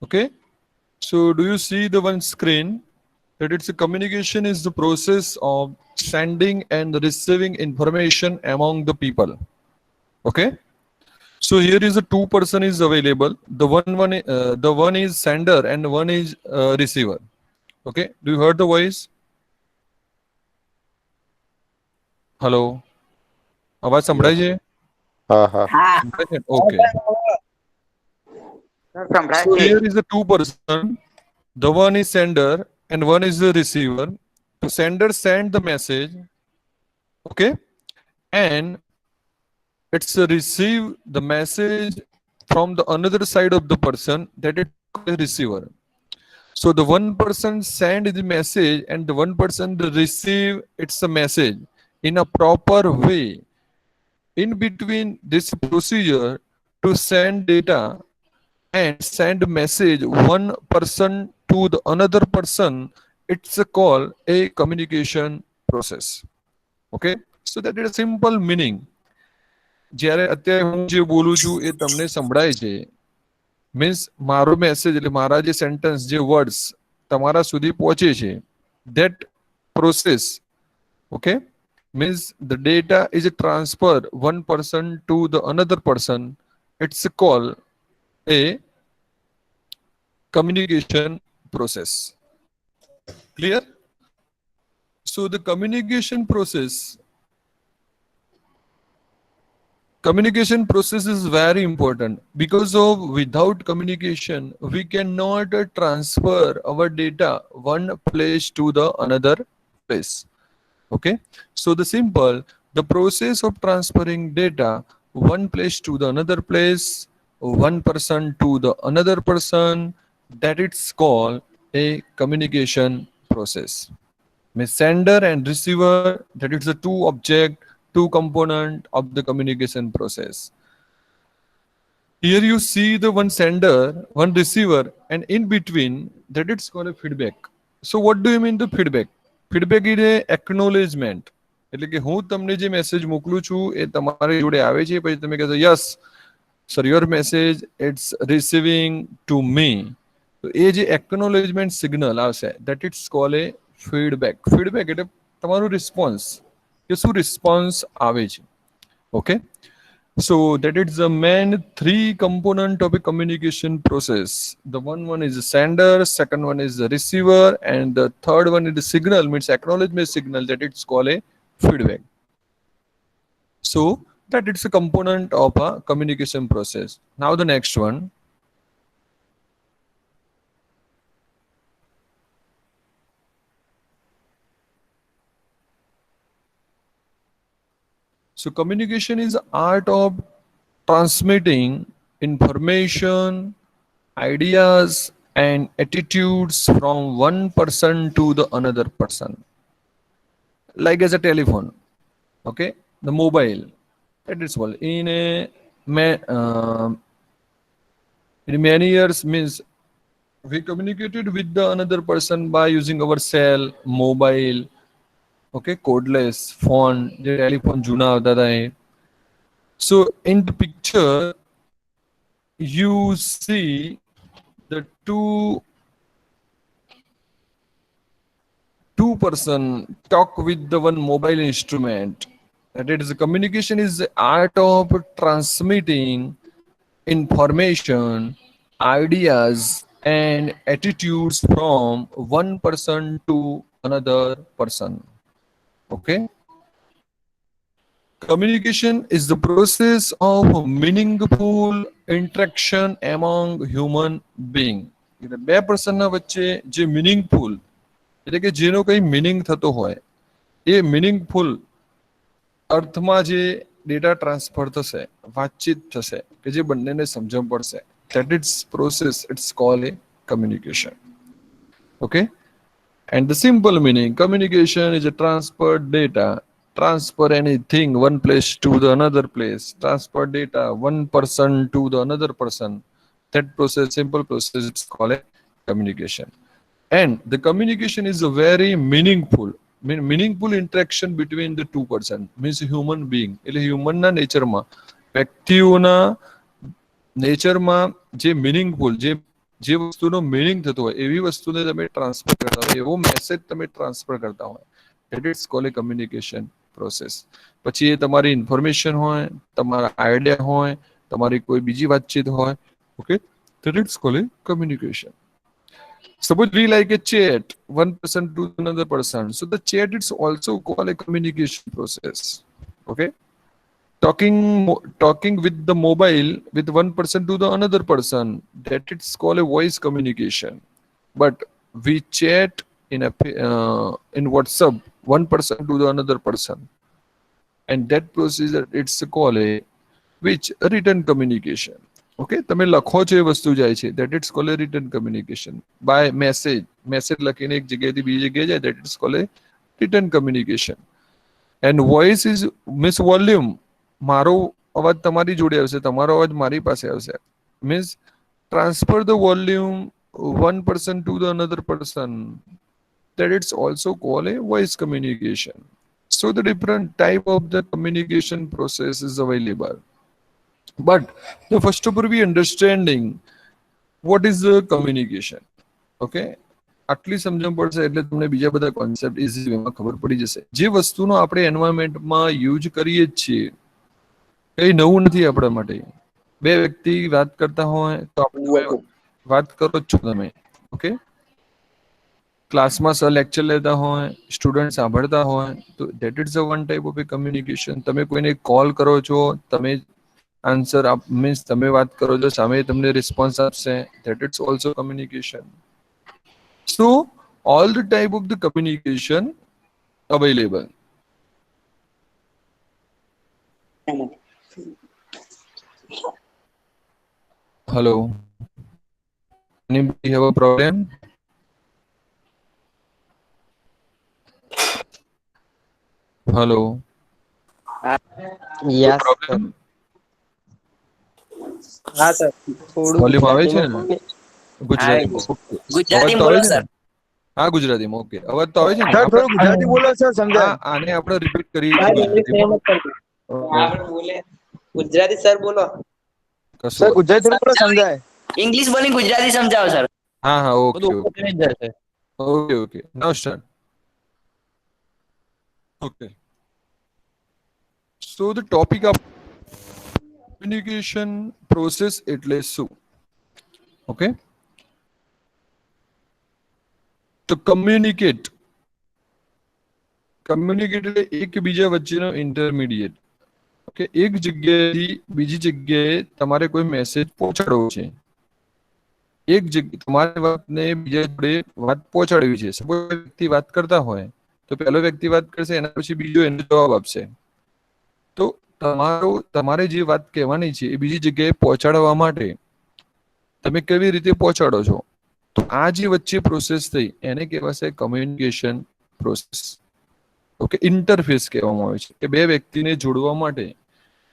Okay, so do you see the one screen that it's a communication is the process of sending and receiving information among the people. Okay, so here is a two person is available. The one is sender and one is receiver. Okay, do you heard the voice? Hello, आवाज Yes. संभળાય છે? हाँ हाँ. હા સંભળાય છે? Okay. Sir સંભળાય So છે. here is the two person. The one is sender and one is the receiver. The sender send the message. Okay, and it's receive the message from the another side of the person that it's called a receiver. So the one person send the message and the one person receive its a message in a proper way. In between this procedure to send data and send message one person to the another person, it's a call a communication process. Okay, so that is a simple meaning. જ્યારે અત્યારે હું જે બોલું છું એ તમને સંભળાય છે means મારો મેસેજ એટલે મારા જે સેન્ટેન્સ જે વર્ડ્સ તમારા સુધી પહોંચે છે that process. Okay, means the data is a transfer one person to the another person. It's a call a communication process. Clear? So the communication process is very important because of without communication we cannot transfer our data one place to the another place. Okay, so the simple the process of transferring data one place to the another place, one person to the another person, that it's called a communication process. Means sender and receiver, that is the two object, two component of the communication process. Here you see the one sender, one receiver, and in between that it's called a feedback. So what do you mean the feedback? Feedback is a acknowledgement. એટલે કે હું તમને જે message મોકલું છું એ તમારી જોડે આવે છે પછી તમે કહેશો yes sir your message it's receiving to me. તો એ જે એક્નોલેજમેન્ટ સિગ્નલ આવશે that it's call a feedback. Feedback એટલે તમારું રિસ્પોન્સ કે શું રિસ્પોન્સ આવે છે. Okay, so that is the main three component of a communication process. The one is the sender, second one is the receiver, and the third one is the signal, means acknowledgement signal, that it's called a feedback. So that it's a component of a communication process. Now the next one. So communication is the art of transmitting information, ideas, and attitudes from one person to the another person. Like as a telephone, okay, the mobile, that is well. In many years means we communicated with the another person by using our cell, mobile, okay, codeless phone, the telephone juna hota tha. So in the picture you see the two person talk with the one mobile instrument. That is the communication is the art of transmitting information, ideas, and attitudes from one person to another person. Okay, communication is the process of meaningful interaction among human being. એટલે બે પર્સનના વચ્ચે જે meaningful એટલે કે જેનો કઈ meaning થતો હોય એ મીનિંગફુલ અર્થમાં જે ડેટા ટ્રાન્સફર થશે, વાતચીત થશે કે જે બંનેને સમજણ પડશે, that is process, it's called a communication. Okay, and the simple meaning communication is a transfer data, transfer anything one place to the another place, transfer data one person to the another person. That process, simple process, it's called a communication. And the communication is a very meaningful interaction between the two person, means human being. એટલે હ્યુમનના નેચરમાં, વ્યક્તિઓના નેચરમાં જે meaningful, જે જે વસ્તુનો meaning થતો હોય એવી વસ્તુને તમે ટ્રાન્સફર કરતા હોય, એવો મેસેજ તમે ટ્રાન્સફર કરતા હોય, that it's called a communication process. પછી એ તમારી ઇન્ફોર્મેશન હોય, તમારા આઈડિયા હોય, તમારી કોઈ બીજી વાતચીત હોય, okay, that it's called a communication. Suppose we like a chat, one person to another person. So the chat is also called a communication process. Okay, talking with the mobile with one person to the another person, that it's called a voice communication. But we chat in WhatsApp, one person to the another person, and that procedure it's called a which a written communication. Okay, તમે લખો છો એ વસ્તુ જાય છે, that it's called a written communication. by message લખીને એક જગ્યાએથી બીજી જગ્યાએ જાય, that it's called a written communication. and voice is means volume. મારો અવાજ તમારી જોડે આવશે, તમારો અવાજ મારી પાસે આવશે, means transfer the volume one person to the another person, that it's also called a voice communication. So the different type of the communication process is available. But the first of all, we understanding what is the communication. Okay, આટલી સમજણ પડશે એટલે તમને બીજા બધા concept easy વેમાં ખબર પડી જશે. જે વસ્તુનો આપણે એન્વાયરમેન્ટમાં યુઝ કરીએ જ છીએ, કઈ નવું નથી આપણા માટે. બે વ્યક્તિ વાત કરતા હોય તો આપણે વાત કરો જ છો તમે. ઓકે, ક્લાસમાં સર લેક્ચર લેતા હોય, સ્ટુડન્ટ સાંભળતા હોય, તો that is a one type of A communication. તમે કોઈને કોલ કરો છો, તમે આન્સર આપ મીન્સ તમે વાત કરો છો, સામે તમને રિસ્પોન્સ આપશે, that it's also communication. So all the type of the communication available. Hello, anybody have a problem? Hello, yes problem? હા સર, થોડું વોલ્યુમ આવે છે ગુજરાતીમાં ને? કહો ને. ગુજરાતીમાં અવાજ તો આવે છે ને? હા, ગુજરાતીમાં. ઓકે, અવાજ તો આવે છે ને? સર થોડું ગુજરાતી બોલો સર સમજાય. આને આપણે રિપીટ કરીએ સર છીએ ઇંગ્લિશ ગુજરાતીમાં. નહીં કરતી. આપણે બોલે ગુજરાતી સર બોલો. કશું સર ગુજરાતી થોડું બોલો સમજાય. ઇંગ્લિશ બોલી ગુજરાતી સમજાવો સર. હા હા, ઓકે બધું ઓકે ઓકે જ જશે. Okay okay, now start. Okay, so the topic of communication process એટલે શું? ઓકે, તો કમ્યુનિકેટ એટલે એકબીજા વચ્ચેનો ઇન્ટરમીડિયેટ. ઓકે, એક જગ્યાએથી બીજી જગ્યાએ તમારે કોઈ મેસેજ પહોંચાડવો છે, એક જગ્યા તમારી વાતને બીજા જોડે વાત પહોંચાડવી છે. સપોઝ વ્યક્તિ વાત કરતા હોય તો પહેલો વ્યક્તિ વાત કરશે, એના પછી બીજો એનો જવાબ આપશે. તો તમારે જે વાત કહેવાની છે એ બીજી જગ્યાએ પહોંચાડવા માટે તમે કેવી રીતે પહોંચાડો છો? તો આ જે વચ્ચે પ્રોસેસ થઈ એને કહેવાશે કમ્યુનિકેશન પ્રોસેસ. ઓકે, ઇન્ટરફેસ કહેવામાં આવે છે કે બે વ્યક્તિને જોડવા માટે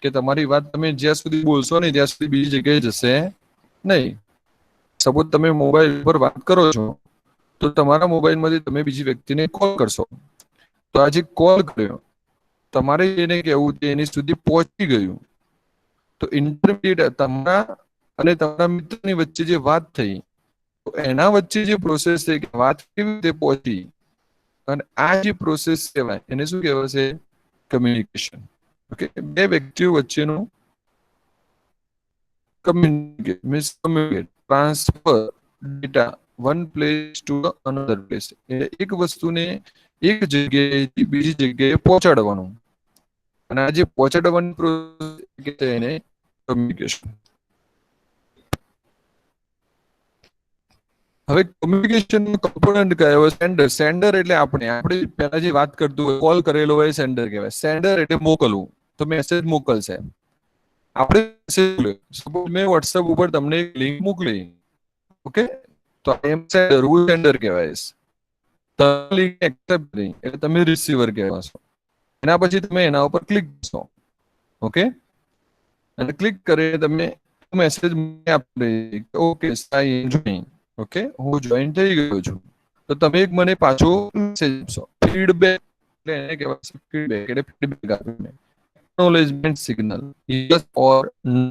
કે તમારી વાત તમે જ્યાં સુધી બોલશો ને ત્યાં સુધી બીજી જગ્યાએ જશે નહીં. સપોઝ તમે મોબાઈલ પર વાત કરો છો તો તમારા મોબાઈલમાંથી તમે બીજી વ્યક્તિને કોલ કરશો, તો આ જે કોલ કર્યો તમારે એને કહેવું કે એની સુધી પહોંચી ગયું. તો ઇન્ટરમીડિયેટ તમારા અને તમારા મિત્રની વચ્ચે જે વાત થઈ, તો એના વચ્ચે જે પ્રોસેસ થઈ કે વાત કેવી રીતે પહોંચી, અને આ જે પ્રોસેસ કહેવાય એને શું કહેવાશે? કમ્યુનિકેશન. ઓકે, બે વ્યક્તિઓ વચ્ચેનું communicate transfer data one place to another place. એક વસ્તુને એક જગ્યાએથી બીજી જગ્યાએ પહોંચાડવાનું, અને આ જે પહોંચાડવાની પ્રોસેસ એને કમ્યુનિકેશન. હવે કમ્યુનિકેશન કમ્પોનન્ટ કયો? સેન્ડર એટલે આપણે પહેલા જે વાત કરતું હોય, કોલ કરેલો હોય સેન્ડર કહેવાય. સેન્ડર એટલે મોકલવું, તો મેસેજ મોકલશે. આપણે સપોઝ મેં WhatsApp ઉપર તમને એક લિંક મોકલી, ઓકે, તો એમ સેન્ડર કહેવાય. તમે લિંક એક્સેપ્ટ કરી એટલે તમે રિસીવર કહેવાશો. એના પછી તમે એના ઉપર ક્લિક કરશો, ઓકે, અને ક્લિક કરીને તમે મેસેજ આપી, ઓકે આઈ જોઈન, ઓકે, હું જોઈન થઈ ગયો છું. તો તમે એક મને પાછો મેસેજ આપશો, ફીડબેક એટલે એને કહેવાય ફીડબેક, એટલે ફીડબેક આપીને acknowledgement signal, yes or no.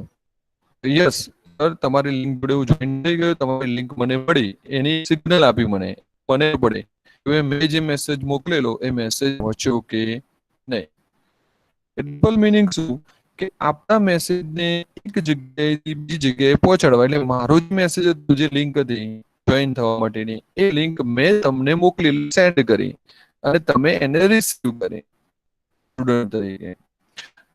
Yes sir તમારી લિંક જોડે હું જોઈન થઈ ગયો, તમારી લિંક મને મળી, એની સિગ્નલ આપી મને પડે કે મેં જે મેસેજ મોકલેલો એ મેસેજ પહોંચ્યો કે નહીં. સિમ્પલ મિનિંગ શું કે આપણા મેસેજને એક જગ્યાએથી બીજી જગ્યાએ પહોંચાડવા. એટલે મારો જે મેસેજ હતો, જે લિંક હતી જોઈન થવા માટેની, એ લિંક મેં તમને મોકલી, સેન્ડ કરી, અને તમે એને રિસીવ કરી સ્ટુડન્ટ તરીકે.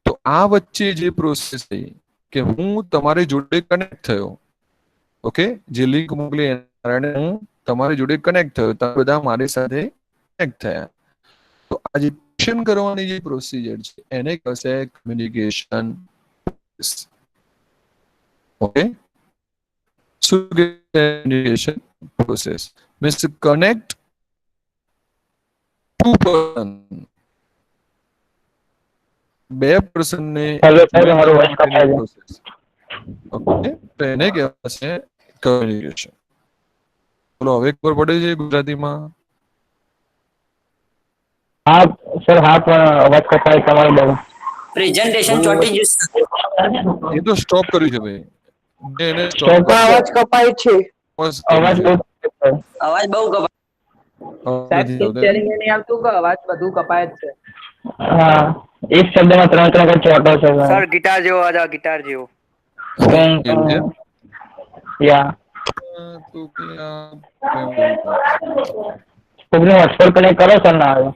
તો આ વચ્ચે જે પ્રોસેસ થઈ કે હું તમારી જોડે કનેક્ટ થયો, ઓકે, જે લિંક મોકલી એના કારણે હું તમારી જોડે કનેક્ટ થયો, તમે બધા મારી સાથે કનેક્ટ થયા. તો આ જે એક્શન કરવાની જે પ્રોસિજર છે એને કહેશે કમ્યુનિકેશન. ઓકે, શું communication process means connect to person, બે પર્સન ને હેલો સર, તમારો વોઇસ કપાય છે. પ્રોસેસ. ઓકે, તો એને કહેવાશે કમ્યુનિકેશન. બોલો, હવે ખબર પડે છે ગુજરાતીમાં? હા સર, હા, પણ અવાજ કપાય તમારો બહુ. પ્રેઝન્ટેશન ચોટી ગયું. એ તો સ્ટોપ કર્યું છે ભાઈ, મેં એને સ્ટોપ સ્ટોપ કર્યું કપાય છે. અવાજ છે. બહુ કપાય. અવાજ બહુ કપાય. હવે નથી આવતો. નહીં આવતું કે અવાજ બધું કપાય જ છે. હા, એક શબ્દમાં ત્રણ ત્રણ ચોટો છે સર ગિટાર જેવો અવાજ આવે, ગિટાર જેવો. એવું છે? યા તો કે આ મેં બોલું. કોઈને હોટસ્પોટ કનેક્ટ કરો સર, ના આવે.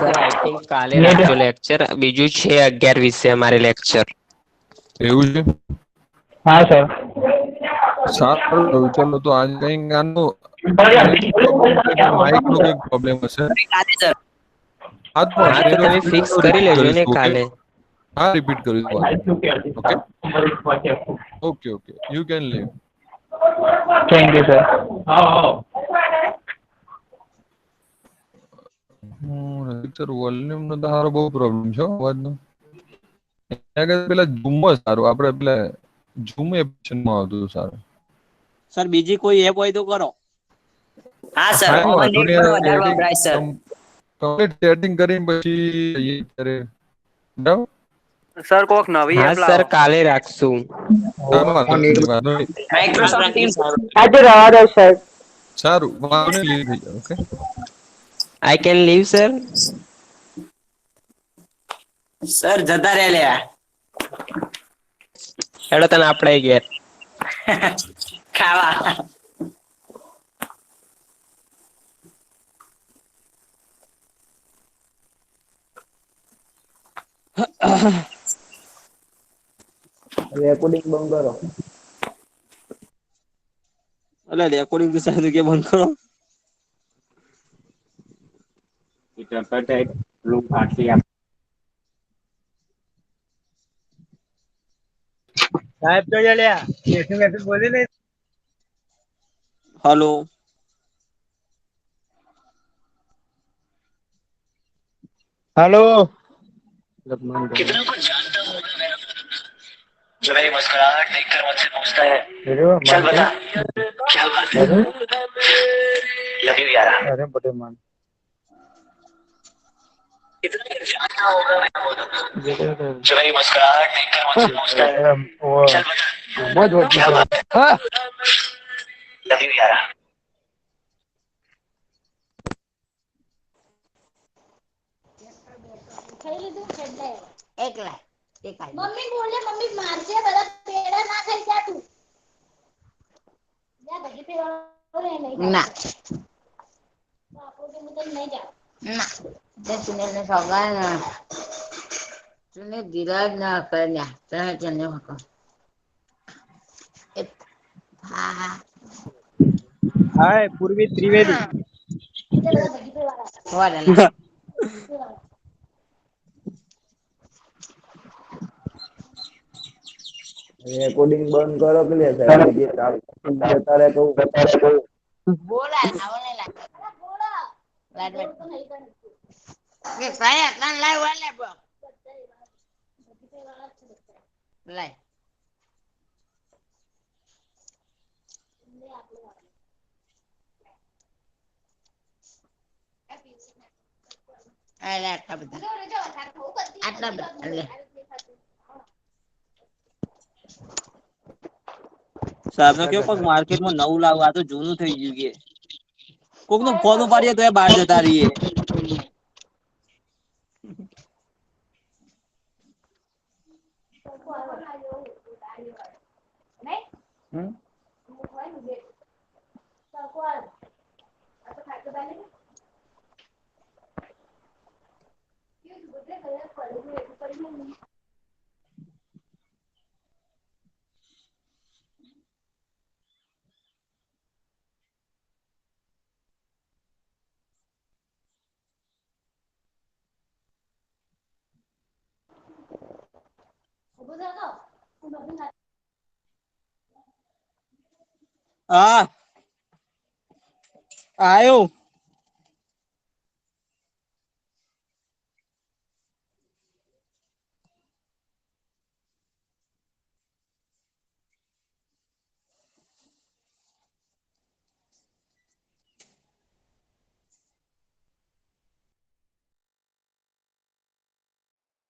સર આઈ થિંક કાલે Net- રાખજો લેક્ચર, બીજું છે 11:20 અમારે લેક્ચર. એવું છે? હા સર. સારું, ચલો તો આજે કઈ આનો માઇક નો કઈક પ્રોબ્લેમ હશે. કાલે સર. આજ હા તો પણ તમે ફિક્સ કરી લેજો ને કાલે. હા, રિપીટ કરીશું. Okay okay okay, you can leave. Thank you sir. Sir volume નો તો સારો બહુ પ્રોબ્લેમ છે અવાજનો. પેલા ઝૂમમાં સારું, આપણે પેલા ઝૂમ એપ્લિકેશનમાં આવતું સારું. સર બીજી કોઈ એપ હોય તો કરો. હા સર, હા, ઓવર વાંધો નેટ નહીં. પણ વધારે વપરાય સર. કમ્પ્લીટ સેટિંગ કરીને પછી અત્યારે બરાબર. સર કોક નવી હા એપ સર, લાવો. કાલે રાખશું. વાંધો નહીં. Microsoft teams. આજે રવા દો સર. સારું, વાંધો નહીં, લીવ થઈ જાય. Okay, I can live sir. Sir જતા રહે લે. હેડો તને આપણે ઘેર. ખાવા. રેકોર્ડિંગ બંધ કરો. એટલે રેકોર્ડિંગ તો સારું કે બંધ કરો. સાહેબ તો લ્યા મેસેજ બોલી નહીં. હલો. हेलो जो मेरी मुस्कुराहट देखकर मुझसे पूछता है चल बता क्या बात है लव यू यारा अरे बड़े मान कितना जानना होगा मैं बोलूं जो मेरी मुस्कुराहट देखकर मुझसे पूछता है वो चल बता बहुत क्या बात है लव यू यारा એકલા મમ્મી બોલે મમ્મી મારજે બધા પેડા ના ખાઈ જા તું જા બધી પેડા ના બાપુ કે હું તો નહીં જાઉં ના તે સુનેલ ને સગાય ના સુને ધીરજ ના કર્યા તને તને હકો હા હા હાય પૂર્વી ત્રિવેદી. બધા બધી પેડા रेकॉर्डिंग बंद करो के लिए साहब ये जता रहे तो બોલા આવો નહીં લાગે બોલા લાડ તો નહીં કરે કે સાયા કાન લાવ વાલે બો લાય અરે આટલા બધા આટલા બધા સાહેબ નો કેવું કોક માર્કેટમાં નવું લાવું આ તો જૂનું થઈ ગયું કે કોક નું ફોન ઉપાડીએ તો એ બહાર જતા રહીએ હા આયો